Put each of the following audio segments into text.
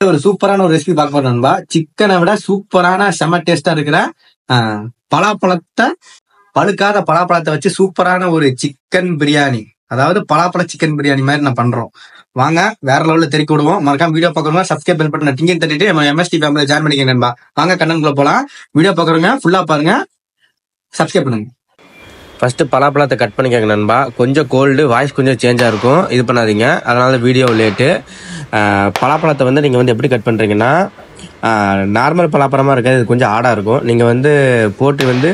ஒரு சூப்பரான ஒரு ரெசிபி பார்க்க போறோம் நண்பா. சிக்கனை விட சூப்பரான செம டேஸ்டா இருக்கிற பலாப்பழத்தை பழுக்காத பலாப்பழத்தை வச்சு சூப்பரான ஒரு சிக்கன் பிரியாணி, அதாவது பலாப்பழ சிக்கன் பிரியாணி மாதிரி நான் பண்றோம். வாங்க வேற லெவல்ல தெரிவிக்க விடுவோம். மறக்காம வீடியோ பார்க்கறவங்க சப்ஸ்கிரைப் பெல் பட்டன் டிங்கி தட்டிட்டு நம்ம எம்எஸ்டி ஃபேமிலியில ஜாயின் பண்ணிக்க நண்பா. வாங்க கண்டென்ட்குள்ள போலாம். வீடியோ பார்க்கறவங்க ஃபுல்லா பாருங்க, சப்ஸ்கிரைப் பண்ணுங்க. ஃபஸ்ட்டு பலாப்பழத்தை கட் பண்ணிக்கங்க நண்பா. கொஞ்சம் கோல்டு, வாய்ஸ் கொஞ்சம் சேஞ்சாக இருக்கும், இது பண்ணாதீங்க. அதனால வீடியோ லேட்டு. பலாப்பழத்தை வந்து நீங்கள் வந்து எப்படி கட் பண்ணுறீங்கன்னா, நார்மல் பலாப்பழமாக இருக்காது, இது கொஞ்சம் ஆடாக இருக்கும். நீங்கள் வந்து போட்டு வந்து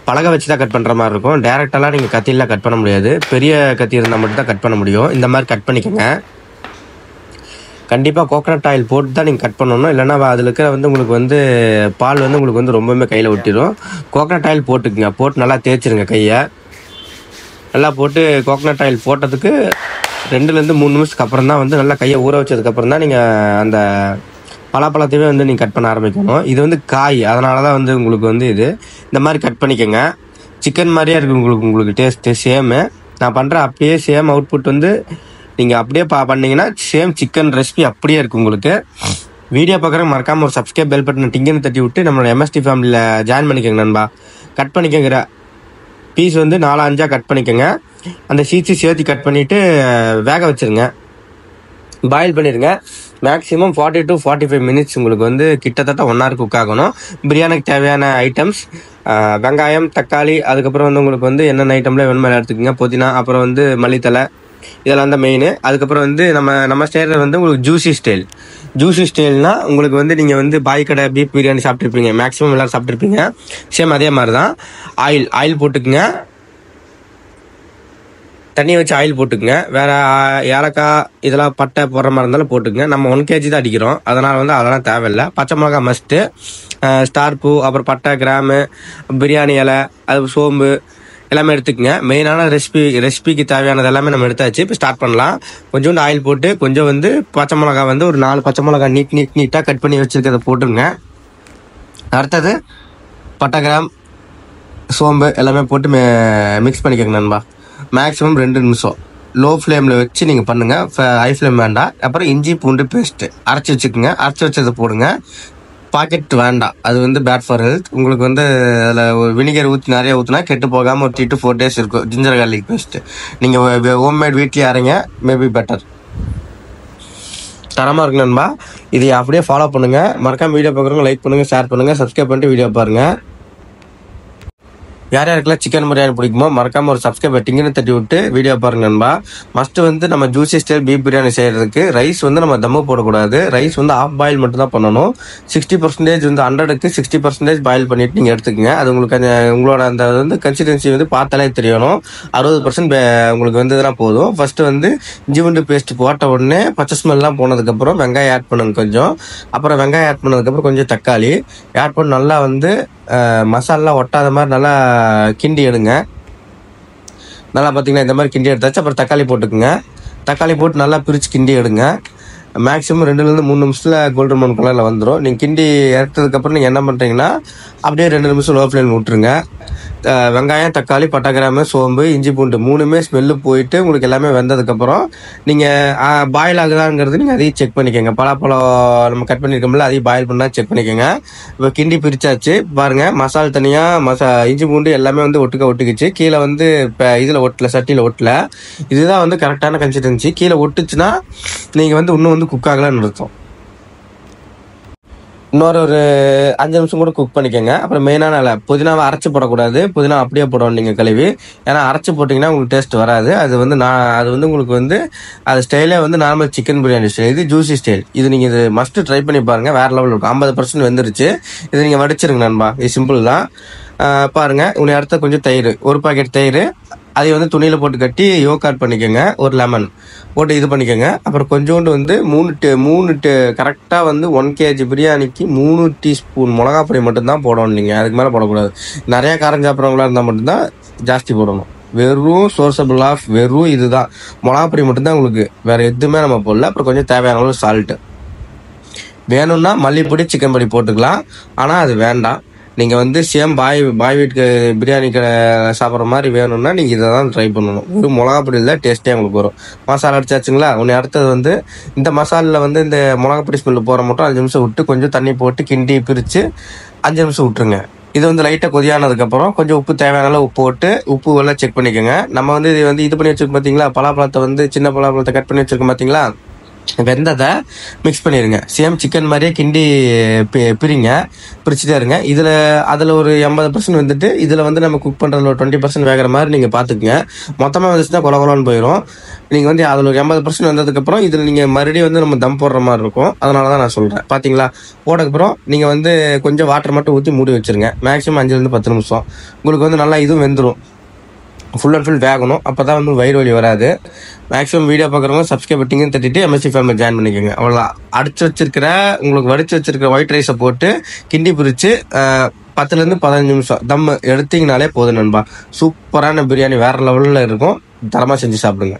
பலகை வச்சு தான் கட் பண்ணுற மாதிரி இருக்கும். டேரெக்டாலாம் நீங்கள் கத்தியில் கட் பண்ண முடியாது. பெரிய கத்தி இருந்தால் மட்டும் தான் கட் பண்ண முடியும். இந்த மாதிரி கட் பண்ணிக்கோங்க. கண்டிப்பாக கோகனட் ஆயில் போட்டு தான் நீங்கள் கட் பண்ணணும், இல்லைன்னா அதில் இருக்கிற வந்து உங்களுக்கு வந்து பால் வந்து உங்களுக்கு வந்து ரொம்பவுமே கையில் ஒட்டிடும். கோகனட் ஆயில் போட்டுக்குங்க, போட்டு நல்லா தேய்ச்சிருங்க கையை. நல்லா போட்டு கோகனட் ஆயில் போட்டதுக்கு 2-3 நிமிஷத்துக்கு அப்புறம் தான் வந்து நல்லா கையை ஊற வச்சதுக்கப்புறம் தான் நீங்கள் அந்த பலாப்பழத்தையே வந்து நீங்கள் கட் பண்ண ஆரம்பிக்கணும். இது வந்து காய், அதனால தான் வந்து உங்களுக்கு வந்து இது இந்த மாதிரி கட் பண்ணிக்கோங்க. சிக்கன் மாதிரியே இருக்குது உங்களுக்கு டேஸ்ட்டு சேமு. நான் பண்ணுற அப்படியே சேம் அவுட்புட் வந்து நீங்கள் அப்படியே பண்ணிங்கன்னா சேம் சிக்கன் ரெசிபி அப்படியே இருக்குது உங்களுக்கு. வீடியோ பார்க்குறவங்க மறக்காமல் ஒரு சப்ஸ்கிரைப் பெல் பட்டன் டிங்கன்னு தட்டி விட்டு நம்மளோட எம்எஸ்டி ஃபேமிலியில் ஜாயின் பண்ணிக்கோங்க நண்பா. கட் பண்ணிக்கங்கிற பீஸ் வந்து 4-5 கட் பண்ணிக்கோங்க. அந்த சீட்ஸு சேர்த்து கட் பண்ணிவிட்டு வேக வச்சுருங்க, பாயில் பண்ணிடுங்க. மேக்ஸிமம் 40 to 45 மினிட்ஸ் உங்களுக்கு வந்து கிட்டத்தட்ட 1 hour குக் ஆகணும். பிரியாணிக்கு தேவையான ஐட்டம்ஸ் வெங்காயம், தக்காளி, அதுக்கப்புறம் வந்து உங்களுக்கு வந்து என்னென்ன ஐட்டம்ல வேணுமே எடுத்துக்கோங்க. புதினா, அப்புறம் வந்து மல்லித்தலை, இதெல்லாம் தான் மெயின். அதுக்கப்புறம் வந்து நம்ம ஸ்டைலில் வந்து உங்களுக்கு ஜூசி ஸ்டைல்னா உங்களுக்கு வந்து நீங்கள் வந்து பாய் கடை பீஃப் பிரியாணி சாப்பிட்ருப்பீங்க, மேக்ஸிமம் எல்லோரும் சாப்பிட்ருப்பீங்க. சேம் அதே மாதிரி தான். ஆயில் போட்டுக்குங்க, தண்ணி வச்சு ஆயில் போட்டுக்குங்க. வேறு ஏலக்காய் இதெல்லாம் பட்டை போடுற மாதிரி இருந்தாலும் போட்டுக்குங்க. நம்ம 1 kg தான் அடிக்கிறோம், அதனால் வந்து அதெல்லாம் தேவையில்லை. பச்சை மிளகா மஸ்ட்டு, ஸ்டார் பூ, அப்புறம் பட்டை, கிராமு, பிரியாணி இலை, அது சோம்பு எல்லாமே எடுத்துக்கங்க. மெயினான ரெசிபிக்கு தேவையானது எல்லாமே நம்ம எடுத்தாச்சு. இப்போ ஸ்டார்ட் பண்ணலாம். கொஞ்சோண்டு ஆயில் போட்டு கொஞ்சம் வந்து பச்சை மிளகா வந்து ஒரு 4 பச்சை மிளகா நீட்டாக கட் பண்ணி வச்சுருக்கிறத போட்டுருங்க. அடுத்தது பட்டை, கிராம், சோம்பு எல்லாமே போட்டு மிக்ஸ் பண்ணிக்கோங்க நண்பா. மேக்ஸிமம் 2 நிமிஷம் லோ ஃப்ளேமில் வச்சு நீங்கள் பண்ணுங்கள், ஹை ஃப்ளேம் வேண்டாம். அப்புறம் இஞ்சி பூண்டு பேஸ்ட்டு அரைச்சி வச்சுக்கோங்க. அரைச்சி வச்சதை போடுங்க. பாக்கெட் வேண்டாம், அது வந்து பேட் ஃபார் ஹெல்த். உங்களுக்கு வந்து அதில் ஒரு வினிகர் நிறைய ஊற்றினா கெட்டு போகாமல் ஒரு 3 to 4 days இருக்கும். ஜிஞ்சர் கார்லிக் பேஸ்ட்டு நீங்கள் ஹோம்மேட் வீட்லேயே அரைங்க, மேபி பெட்டர். தரமாக இருக்கு நண்பா. இதை அப்படியே ஃபாலோ பண்ணுங்கள். மறக்காம வீடியோ பார்க்குறவங்க லைக் பண்ணுங்கள், ஷேர் பண்ணுங்கள், சப்ஸ்கிரைப் பண்ணிட்டு வீடியோ பாருங்கள். யார் யாருக்கெல்லாம் சிக்கன் பிரியாணி பிடிக்குமோ மறக்காம ஒரு சப்ஸ்கிரைப் டிங்கன்னு தட்டி விட்டு வீடியோ பாருங்க நண்பா. ஃபர்ஸ்ட் வந்து நம்ம ஜூசி ஸ்டைல் பீஃப் பிரியாணி செய்யறதுக்கு ரைஸ் வந்து நம்ம தம்மு போடக்கூடாது. ரைஸ் வந்து ஆஃப் பாயில் மட்டும் தான் பண்ணணும். 60% வந்து 100க்கு 60% பாயில் பண்ணிட்டு நீங்கள் எடுத்துக்கங்க. அது உங்களுக்கு உங்களோட அந்த வந்து கன்சிஸ்டன்சி வந்து பார்த்தாலே தெரியணும். 60% உங்களுக்கு வந்ததுன்னா போதும். ஃபர்ஸ்ட் வந்து இஞ்சி பூண்டு பேஸ்ட் போட்ட உடனே பச்சை ஸ்மெல்லாம் போனதுக்கப்புறம் வெங்காயம் ஆட் பண்ணுங்க கொஞ்சம். அப்புறம் வெங்காயம் ஆட் பண்ணதுக்கப்புறம் கொஞ்சம் தக்காளி ஆட் பண்ணி நல்லா வந்து மசாலா ஒட்டாத மாதிரி நல்லா கிண்டி எடுங்க. நல்லா பார்த்தீங்கன்னா இந்த மாதிரி கிண்டி எடுத்தாச்சு. அப்புறம் தக்காளி போட்டுக்குங்க. தக்காளி போட்டு நல்லா பிரித்து கிண்டி எடுங்க. மேக்ஸிமம் 2-3 நிமிஷத்தில் கோல்டன் ப்ரௌன் கலரில் வந்துடும். நீங்கள் கிண்டி எடுத்ததுக்கப்புறம் நீங்கள் என்ன பண்ணுறீங்கன்னா அப்படியே 2 நிமிஷம் லோ ஃப்ளேமில் விட்டுருங்க. வெங்காயம், தக்காளி, பட்டை, கிராம்பு, சோம்பு, இஞ்சி பூண்டு 3மே ஸ்மெல்லு போயிட்டு உங்களுக்கு எல்லாமே வெந்ததுக்கப்புறம் நீங்கள் பாயில் ஆகுதாங்கிறது நீங்கள் அதையும் செக் பண்ணிக்கோங்க. பலாப்பழம் நம்ம கட் பண்ணியிருக்கோம்ல, அதையும் பாயில் பண்ணால் செக் பண்ணிக்கோங்க. இப்போ கிண்டி பிரிச்சாச்சு பாருங்கள். மசால் தனியாக இஞ்சி பூண்டு எல்லாமே வந்து ஒட்டுக்கிச்சு. கீழே வந்து இப்போ இதில் ஒட்டலை, சட்டியில் ஒட்டலை. இதுதான் வந்து கரெக்டான கன்சிஸ்டன்சி. கீழே ஒட்டுச்சுன்னா நீங்கள் வந்து இன்னும் வந்து குக் ஆகலான்னு அர்த்தம். இன்னொரு 5 நிமிஷம் கூட குக் பண்ணிக்கோங்க. அப்புறம் மெயினான புதினாவை அரைச்சி போடக்கூடாது. புதினா அப்படியே போடணும் நீங்கள் கழுவி. ஏன்னா அரைச்சி போட்டிங்கன்னா உங்களுக்கு டேஸ்ட் வராது. அது வந்து உங்களுக்கு வந்து அது ஸ்டைலே வந்து நார்மல் சிக்கன் பிரியாணி ஸ்டைல். இது ஜூசி ஸ்டைல். இது நீங்கள் இது மஸ்ட்டு ட்ரை பண்ணி பாருங்கள். வேறு லெவலில் இருக்கும். 50% வெந்துருச்சு. இது நீங்கள் வடிச்சிருங்க நண்பா. இது சிம்பிள் தான். பாருங்கள். உன்னை அடுத்த கொஞ்சம் தயிர், 1 பாக்கெட் தயிர், அதை வந்து துணியில் போட்டு கட்டி யோகாட் பண்ணிக்கோங்க. ஒரு லெமன் போட்டு இது பண்ணிக்கோங்க. அப்புறம் கொஞ்சோண்டு வந்து 3 கரெக்டாக வந்து 1 kg பிரியாணிக்கு 3 டீஸ்பூன் மிளகாப்பொடி மட்டும்தான் போடணும். நீங்கள் அதுக்கு மேலே போடக்கூடாது. நிறையா காரம் சாப்பிட்றவங்களா இருந்தால் மட்டும்தான் ஜாஸ்தி போடணும். வெறும் சோர்சபிள் ஆஃப் வெறும் இதுதான் மிளகாப்பொடி மட்டும்தான் உங்களுக்கு, வேறு எதுவுமே நம்ம போடல. அப்புறம் கொஞ்சம் தேவையான அளவு சால்ட்டு வேணும்னா மல்லிப்பொடி, சிக்கன் பொடி போட்டுக்கலாம். ஆனால் அது வேண்டாம். நீங்கள் வந்து சேம் பாய் வீட்டுக்கு பிரியாணி சாப்பிட்ற மாதிரி வேணும்னா நீங்கள் இதை தான் ட்ரை பண்ணணும். ஒரு மிளகா பொடி இல்லை, டேஸ்ட்டே உங்களுக்கு வரும். மசாலா அடிச்சாச்சுங்களா? உன்னை அடுத்தது வந்து இந்த மசாலில் வந்து இந்த மிளகா பொடி ஸ்மெல்லு போகிற மட்டும் 5 நிமிஷம் விட்டு கொஞ்சம் தண்ணி போட்டு கிண்டி பிரித்து 5 நிமிஷம் விட்டுருங்க. இது வந்து லைட்டாக கொதியானதுக்கப்புறம் கொஞ்சம் உப்பு தேவையான அளவு உப்பு போட்டு உப்பு எல்லாம் செக் பண்ணிக்கோங்க. நம்ம வந்து இது பண்ணி வச்சுருக்கோம் பார்த்தீங்களா, பலாப்பழத்தை வந்து சின்ன பலாப்பழத்தை கட் பண்ணி வச்சுருக்கோம் பார்த்தீங்களா, வெந்ததை மிக்ஸ் பண்ணிடுங்க. சேம் சிக்கன் மாதிரியே கிண்டி பிரிச்சுட்டே இருங்க. அதில் ஒரு 80% வந்துட்டு இதில் வந்து நம்ம குக் பண்ணுறதுல ஒரு 20% வேகிற மாதிரி நீங்கள் பார்த்துக்குங்க. மொத்தமாக வந்துச்சுன்னா கொலன்னு போயிடும். நீங்கள் வந்து அதில் ஒரு 80% வந்ததுக்கப்புறம் இதில் நீங்கள் மறுபடியும் வந்து நம்ம தம் போடுற மாதிரி இருக்கும். அதனால தான் நான் சொல்கிறேன். பார்த்தீங்களா, போட்டதுக்கப்புறம் நீங்கள் வந்து கொஞ்சம் வாட்டர் மட்டும் ஊற்றி மூடி வச்சுருங்க. மேக்ஸிமம் 5-10 நிமிஷம் உங்களுக்கு வந்து நல்லா இதுவும் வெந்துடும். ஃபுல் அண்ட் ஃபுல் வேகணும். அப்போ தான் வந்து வயிறு வலி வராது. மேக்ஸிமம் வீடியோ பார்க்குறவங்க சப்ஸ்கிரைப் பட்டிங்கன்னு தட்டிட்டு MSC ஃபேமிலி ஜாயின் பண்ணிக்கோங்க. அவ்வளோதான். உங்களுக்கு வடிச்சு வச்சிருக்கிற ஒயிட் ரைஸை போட்டு கிண்டி பிரித்து 10-15 நிமிஷம் தம் எடுத்தீங்கனாலே போதும் நண்பா. சூப்பரான பிரியாணி வேறு லெவலில் இருக்கும். தரமாக செஞ்சு சாப்பிடுங்க.